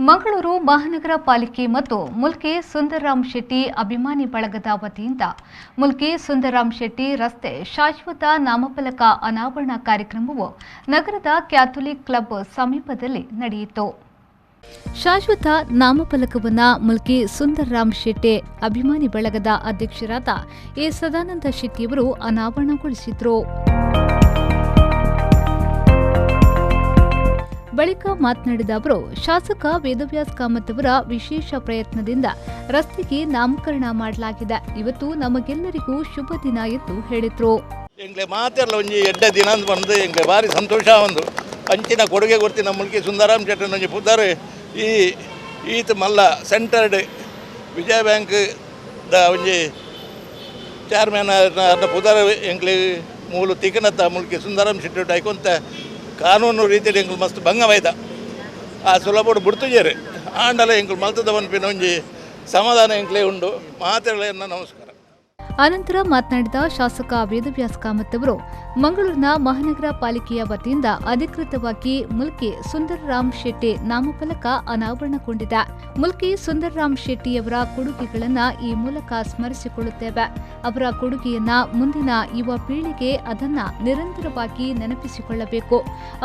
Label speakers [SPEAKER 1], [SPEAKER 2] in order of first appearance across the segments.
[SPEAKER 1] ಮಂಗಳೂರು ಮಹಾನಗರ ಪಾಲಿಕೆ ಮತ್ತು ಮುಲ್ಕಿ ಸುಂದರರಾಮ್ ಶೆಟ್ಟಿ ಅಭಿಮಾನಿ ಬಳಗದ ವತಿಯಿಂದ ಮುಲ್ಕಿ ಸುಂದರರಾಮ್ ಶೆಟ್ಟಿ ರಸ್ತೆ ಶಾಶ್ವತ ನಾಮಫಲಕ ಅನಾವರಣ ಕಾರ್ಯಕ್ರಮವು ನಗರದ ಕ್ಯಾಥೋಲಿಕ್ ಕ್ಲಬ್ ಸಮೀಪದಲ್ಲಿ ನಡೆಯಿತು. ಶಾಶ್ವತ ನಾಮಫಲಕವನ್ನು ಮುಲ್ಕಿ ಸುಂದರರಾಮ್ ಶೆಟ್ಟಿ ಅಭಿಮಾನಿ ಬಳಗದ ಅಧ್ಯಕ್ಷರಾದ ಎ ಸದಾನಂದ ಶೆಟ್ಟಿಯವರು ಅನಾವರಣಗೊಳಿಸಿದರು. ಬಳಿಕ ಮಾತನಾಡಿದ ಅವರು, ಶಾಸಕ ವೇದವ್ಯಾಸ್ ಕಾಮತ್ ಅವರ ವಿಶೇಷ ಪ್ರಯತ್ನದಿಂದ ರಸ್ತೆಗೆ ನಾಮಕರಣ ಮಾಡಲಾಗಿದೆ. ಇವತ್ತು ನಮಗೆಲ್ಲರಿಗೂ ಶುಭ ದಿನ ಎಂದು ಹೇಳಿದರು.
[SPEAKER 2] ಮಾತೆಲ್ಲ ಒಂಜಿ ಎಡ್ಡ ದಿನ ಅಂತ ಬಂದು ಎಂಗೆ ಭಾರಿ ಸಂತೋಷ ಒಂದು ಅಂಚಿನ ಕೊಡುಗೆ ಕೊಡ್ತೀನಿ. ಮುಲ್ಕಿ ಸುಂದರರಾಮ್ ಶೆಟ್ಟಿ ಒಂಜಿ ಪುದರ್ ಈತ ಮಲ್ಲ ಸೆಂಟರ್ಡ್ ವಿಜಯ ಬ್ಯಾಂಕ್ ದ ಒಂಜಿ ಚೇರ್ಮನ್ ಪುದರ್ ಎಂಕ್ಲಿ ಮೂಲು ತಿಕ್ಕನತ್ತ ಮುಲ್ಕಿ ಸುಂದರರಾಮ್ ಶೆಟ್ಟಿ ಐಕೊಂತ ಕಾನೂನು ರೀತಿಯಲ್ಲಿ ಎಂಗಳು ಮಸ್ತ್ ಭಂಗವಾಯ್ತ ಆ ಸುಲಭಡು ಬಿಡ್ತುಜೇರು ಆಂಡಲ ಎಂಗಳು ಮಲ್ತದ ಪನ್ಪಿನ ಒಂಜಿ ಸಮಾಧಾನ ಎಂಕ್ಲೇ ಉಂಡು ಮಾತೆಲ್ಲ ನಮಸ್ಕಾರ.
[SPEAKER 1] ಅನಂತರ ಮಾತನಾಡಿದ ಶಾಸಕ ವೇದವ್ಯಾಸ್ ಕಾಮತ್ ಅವರು, ಮಂಗಳೂರಿನ ಮಹಾನಗರ ಪಾಲಿಕೆಯ ವತಿಯಿಂದ ಅಧಿಕೃತವಾಗಿ ಮುಲ್ಕಿ ಸುಂದರರಾಮ್ ಶೆಟ್ಟಿ ನಾಮಫಲಕ ಅನಾವರಣಗೊಂಡಿದೆ. ಮುಲ್ಕಿ ಸುಂದರರಾಮ್ ಶೆಟ್ಟಿಯವರ ಕೊಡುಗೆಗಳನ್ನು ಈ ಮೂಲಕ ಸ್ಮರಿಸಿಕೊಳ್ಳುತ್ತೇವೆ. ಅವರ ಕೊಡುಗೆಯನ್ನ ಮುಂದಿನ ಯುವ ಪೀಳಿಗೆ ಅದನ್ನ ನಿರಂತರವಾಗಿ ನೆನಪಿಸಿಕೊಳ್ಳಬೇಕು.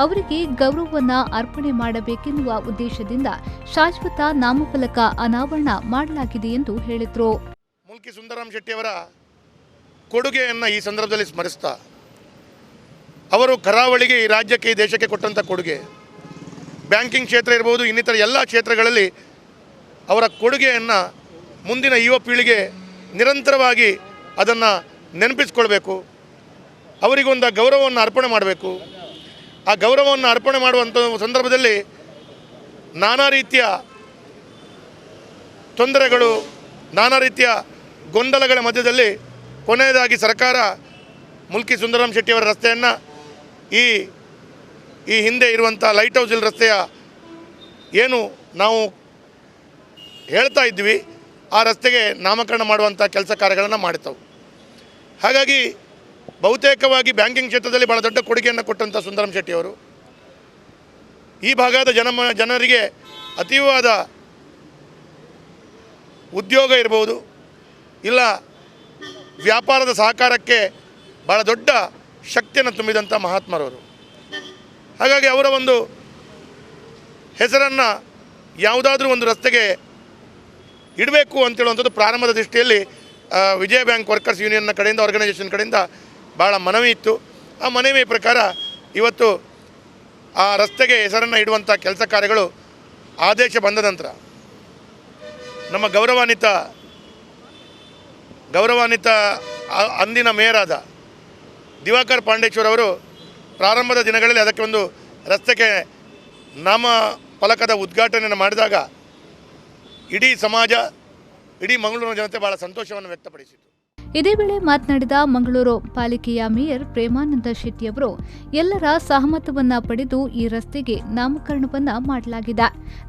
[SPEAKER 1] ಅವರಿಗೆ ಗೌರವವನ್ನ ಅರ್ಪಣೆ ಮಾಡಬೇಕೆನ್ನುವ ಉದ್ದೇಶದಿಂದ ಶಾಶ್ವತ ನಾಮಫಲಕ ಅನಾವರಣ ಮಾಡಲಾಗಿದೆ ಎಂದು ಹೇಳಿದರು.
[SPEAKER 3] ಮುಲ್ಕಿ ಸುಂದರರಾಮ್ ಶೆಟ್ಟಿಯವರ ಕೊಡುಗೆಯನ್ನು ಈ ಸಂದರ್ಭದಲ್ಲಿ ಸ್ಮರಿಸ್ತಾ, ಅವರು ಕರಾವಳಿಗೆ, ಈ ರಾಜ್ಯಕ್ಕೆ, ಈ ದೇಶಕ್ಕೆ ಕೊಟ್ಟಂಥ ಕೊಡುಗೆ, ಬ್ಯಾಂಕಿಂಗ್ ಕ್ಷೇತ್ರ ಇರ್ಬೋದು, ಇನ್ನಿತರ ಎಲ್ಲ ಕ್ಷೇತ್ರಗಳಲ್ಲಿ ಅವರ ಕೊಡುಗೆಯನ್ನು ಮುಂದಿನ ಯುವ ಪೀಳಿಗೆ ನಿರಂತರವಾಗಿ ಅದನ್ನು ನೆನಪಿಸ್ಕೊಳ್ಬೇಕು. ಅವರಿಗೊಂದು ಗೌರವವನ್ನು ಅರ್ಪಣೆ ಮಾಡಬೇಕು. ಆ ಗೌರವವನ್ನು ಅರ್ಪಣೆ ಮಾಡುವಂಥ ಸಂದರ್ಭದಲ್ಲಿ ನಾನಾ ರೀತಿಯ ತೊಂದರೆಗಳು, ನಾನಾ ರೀತಿಯ ಗೊಂದಲಗಳ ಮಧ್ಯದಲ್ಲಿ ಕೊನೆಯದಾಗಿ ಸರ್ಕಾರ ಮುಲ್ಕಿ ಸುಂದರರಾಮ್ ಶೆಟ್ಟಿಯವರ ರಸ್ತೆಯನ್ನು ಈ ಹಿಂದೆ ಇರುವಂಥ ಲೈಟ್ ಹೌಸ್ ಹಿಲ್ ರಸ್ತೆಯ ಏನು ನಾವು ಹೇಳ್ತಾ ಇದ್ವಿ ಆ ರಸ್ತೆಗೆ ನಾಮಕರಣ ಮಾಡುವಂಥ ಕೆಲಸ ಕಾರ್ಯಗಳನ್ನು ಮಾಡ್ತಾವೆ. ಹಾಗಾಗಿ ಬಹುತೇಕವಾಗಿ ಬ್ಯಾಂಕಿಂಗ್ ಕ್ಷೇತ್ರದಲ್ಲಿ ಭಾಳ ದೊಡ್ಡ ಕೊಡುಗೆಯನ್ನು ಕೊಟ್ಟಂಥ ಸುಂದರರಾಮ್ ಶೆಟ್ಟಿಯವರು ಈ ಭಾಗದ ಜನರಿಗೆ ಅತೀವಾದ ಉದ್ಯೋಗ ಇರ್ಬೋದು, ಇಲ್ಲ ವ್ಯಾಪಾರದ ಸಹಕಾರಕ್ಕೆ ಭಾಳ ದೊಡ್ಡ ಶಕ್ತಿಯನ್ನು ತುಂಬಿದಂಥ ಮಹಾತ್ಮರವರು. ಹಾಗಾಗಿ ಅವರ ಒಂದು ಹೆಸರನ್ನು ಯಾವುದಾದ್ರೂ ಒಂದು ರಸ್ತೆಗೆ ಇಡಬೇಕು ಅಂತೇಳುವಂಥದ್ದು ಪ್ರಾರಂಭದ ದೃಷ್ಟಿಯಲ್ಲಿ ವಿಜಯ ಬ್ಯಾಂಕ್ ವರ್ಕರ್ಸ್ ಯೂನಿಯನ್ನ ಕಡೆಯಿಂದ, ಆರ್ಗನೈಸೇಷನ್ ಕಡೆಯಿಂದ ಭಾಳ ಮನವಿ ಇತ್ತು. ಆ ಮನವಿ ಪ್ರಕಾರ ಇವತ್ತು ಆ ರಸ್ತೆಗೆ ಹೆಸರನ್ನು ಇಡುವಂಥ ಕೆಲಸ ಕಾರ್ಯಗಳು ಆದೇಶ ಬಂದ ನಂತರ ನಮ್ಮ ಗೌರವಾನ್ವಿತ ಅಂದಿನ ಮೇಯರಾದ ದಿವಾಕರ್ ಪಾಂಡೇಶ್ವರ್ ಅವರು ಪ್ರಾರಂಭದ ದಿನಗಳಲ್ಲಿ ಅದಕ್ಕೆ ಒಂದು ರಸ್ತೆಗೆ ನಾಮ ಫಲಕದ ಉದ್ಘಾಟನೆಯನ್ನು ಮಾಡಿದಾಗ ಇಡೀ ಸಮಾಜ, ಇಡೀ ಮಂಗಳೂರಿನ ಜನತೆ ಭಾಳ ಸಂತೋಷವನ್ನು ವ್ಯಕ್ತಪಡಿಸಿತು.
[SPEAKER 1] ಇದೇ ವೇಳೆ ಮಾತನಾಡಿದ ಮಂಗಳೂರು ಪಾಲಿಕೆಯ ಮೇಯರ್ ಪ್ರೇಮಾನಂದ ಶೆಟ್ಟಿ ಅವರು, ಎಲ್ಲರ ಸಹಮತವನ್ನ ಪಡೆದು ಈ ರಸ್ತೆಗೆ ನಾಮಕರಣವನ್ನ ಮಾಡಲಾಗಿದೆ.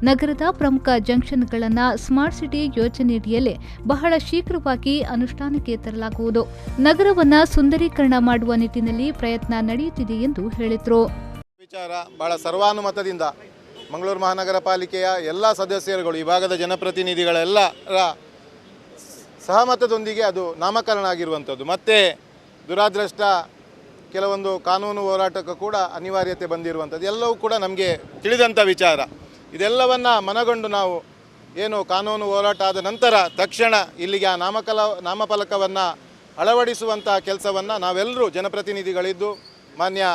[SPEAKER 1] ನಗರದ ಪ್ರಮುಖ ಜಂಕ್ಷನ್ಗಳನ್ನು ಸ್ಮಾರ್ಟ್ ಸಿಟಿ ಯೋಜನೆಯಡಿಯಲ್ಲಿ ಬಹಳ ಶೀಘ್ರವಾಗಿ ಅನುಷ್ಠಾನಕ್ಕೆ ತರಲಾಗುವುದು. ನಗರವನ್ನ ಸುಂದರೀಕರಣ ಮಾಡುವ ನಿಟ್ಟಿನಲ್ಲಿ ಪ್ರಯತ್ನ ನಡೆಯುತ್ತಿದೆ ಎಂದು ಹೇಳಿದರು.
[SPEAKER 4] ವಿಚಾರ ಬಹಳ ಸರ್ವಾನುಮತದಿಂದ ಮಂಗಳೂರು ಮಹಾನಗರ ಪಾಲಿಕೆಯ ಎಲ್ಲ ಸದಸ್ಯರುಗಳು, ಈ ಭಾಗದ ಜನಪ್ರತಿನಿಧಿಗಳೆಲ್ಲರ ಸಹಮತದೊಂದಿಗೆ ಅದು ನಾಮಕರಣ ಆಗಿರುವಂಥದ್ದು. ಮತ್ತು ದುರಾದೃಷ್ಟ ಕೆಲವೊಂದು ಕಾನೂನು ಹೋರಾಟಕ್ಕೂ ಕೂಡ ಅನಿವಾರ್ಯತೆ ಬಂದಿರುವಂಥದ್ದು ಎಲ್ಲವೂ ಕೂಡ ನಮಗೆ ತಿಳಿದಂಥ ವಿಚಾರ. ಇದೆಲ್ಲವನ್ನು ಮನಗೊಂಡು ನಾವು ಏನು ಕಾನೂನು ಹೋರಾಟ ಆದ ನಂತರ ತಕ್ಷಣ ಇಲ್ಲಿಗೆ ಆ ನಾಮಫಲಕವನ್ನು ಅಳವಡಿಸುವಂಥ ಕೆಲಸವನ್ನು ನಾವೆಲ್ಲರೂ ಜನಪ್ರತಿನಿಧಿಗಳಿದ್ದು, ಮಾನ್ಯ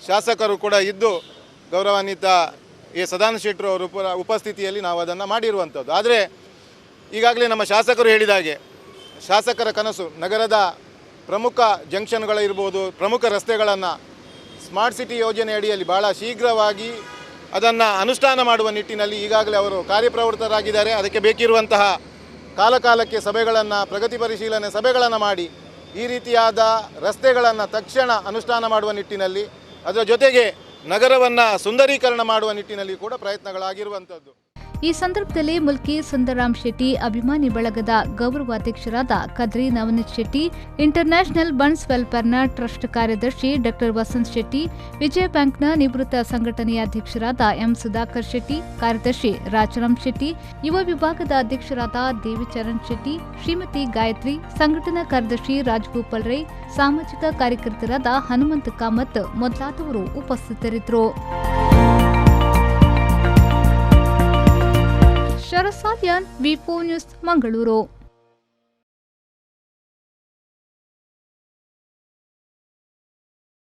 [SPEAKER 4] ಶಾಸಕರು ಕೂಡ ಇದ್ದು, ಗೌರವಾನ್ವಿತ ಎ ಸದಾನಂದ ಶೆಟ್ಟಿ ಅವರ ಉಪಸ್ಥಿತಿಯಲ್ಲಿ ನಾವು ಅದನ್ನು ಮಾಡಿರುವಂಥದ್ದು. ಆದರೆ ಈಗಾಗಲೇ ನಮ್ಮ ಶಾಸಕರು ಹೇಳಿದ ಹಾಗೆ ಶಾಸಕರ ಕನಸು ನಗರದ ಪ್ರಮುಖ ಜಂಕ್ಷನ್ಗಳಿರ್ಬೋದು, ಪ್ರಮುಖ ರಸ್ತೆಗಳನ್ನು ಸ್ಮಾರ್ಟ್ ಸಿಟಿ ಯೋಜನೆ ಅಡಿಯಲ್ಲಿ ಭಾಳ ಶೀಘ್ರವಾಗಿ ಅದನ್ನು ಅನುಷ್ಠಾನ ಮಾಡುವ ನಿಟ್ಟಿನಲ್ಲಿ ಈಗಾಗಲೇ ಅವರು ಕಾರ್ಯಪ್ರವೃತ್ತರಾಗಿದ್ದಾರೆ. ಅದಕ್ಕೆ ಬೇಕಿರುವಂತಹ ಕಾಲಕಾಲಕ್ಕೆ ಸಭೆಗಳನ್ನು, ಪ್ರಗತಿ ಪರಿಶೀಲನೆ ಸಭೆಗಳನ್ನು ಮಾಡಿ ಈ ರೀತಿಯಾದ ರಸ್ತೆಗಳನ್ನು ತಕ್ಷಣ ಅನುಷ್ಠಾನ ಮಾಡುವ ನಿಟ್ಟಿನಲ್ಲಿ, ಅದರ ಜೊತೆಗೆ ನಗರವನ್ನು ಸುಂದರೀಕರಣ ಮಾಡುವ ನಿಟ್ಟಿನಲ್ಲಿ ಕೂಡ ಪ್ರಯತ್ನಗಳಾಗಿರುವಂಥದ್ದು.
[SPEAKER 1] ಈ ಸಂದರ್ಭದಲ್ಲಿ ಮುಲ್ಕಿ ಸುಂದರಾಮ್ ಶೆಟ್ಟಿ, ಅಭಿಮಾನಿ ಬಳಗದ ಗೌರವಾಧ್ಯಕ್ಷರಾದ ಕದ್ರಿ ನವನೀತ್ ಶೆಟ್ಟಿ, ಇಂಟರ್ನ್ಯಾಷನಲ್ ಬಂಡ್ಸ್ ವೆಲ್ಫೇರ್ನ ಟ್ರಸ್ಟ್ ಕಾರ್ಯದರ್ಶಿ ಡಾ ವಸಂತ್ ಶೆಟ್ಟಿ, ವಿಜಯ ಬ್ಯಾಂಕ್ನ ನಿವೃತ್ತ ಸಂಘಟನೆಯ ಅಧ್ಯಕ್ಷರಾದ ಎಂ ಸುಧಾಕರ್ ಶೆಟ್ಟಿ, ಕಾರ್ಯದರ್ಶಿ ರಾಜರಾಮ್ ಶೆಟ್ಟಿ, ಯುವ ವಿಭಾಗದ ಅಧ್ಯಕ್ಷರಾದ ದೇವಿಚರಣ್ ಶೆಟ್ಟಿ, ಶ್ರೀಮತಿ ಗಾಯತ್ರಿ, ಸಂಘಟನಾ ಕಾರ್ಯದರ್ಶಿ ರಾಜಗೋಪಾಲ್ ರೈ, ಸಾಮಾಜಿಕ ಕಾರ್ಯಕರ್ತರಾದ ಹನುಮಂತ ಕಾಮತ್ ಮೊದಲಾದವರು ಉಪಸ್ಥಿತರಿದ್ದರು. ಶರಸಾದ್ಯಾನ್, ವಿ4 ನ್ಯೂಸ್, ಮಂಗಳೂರು.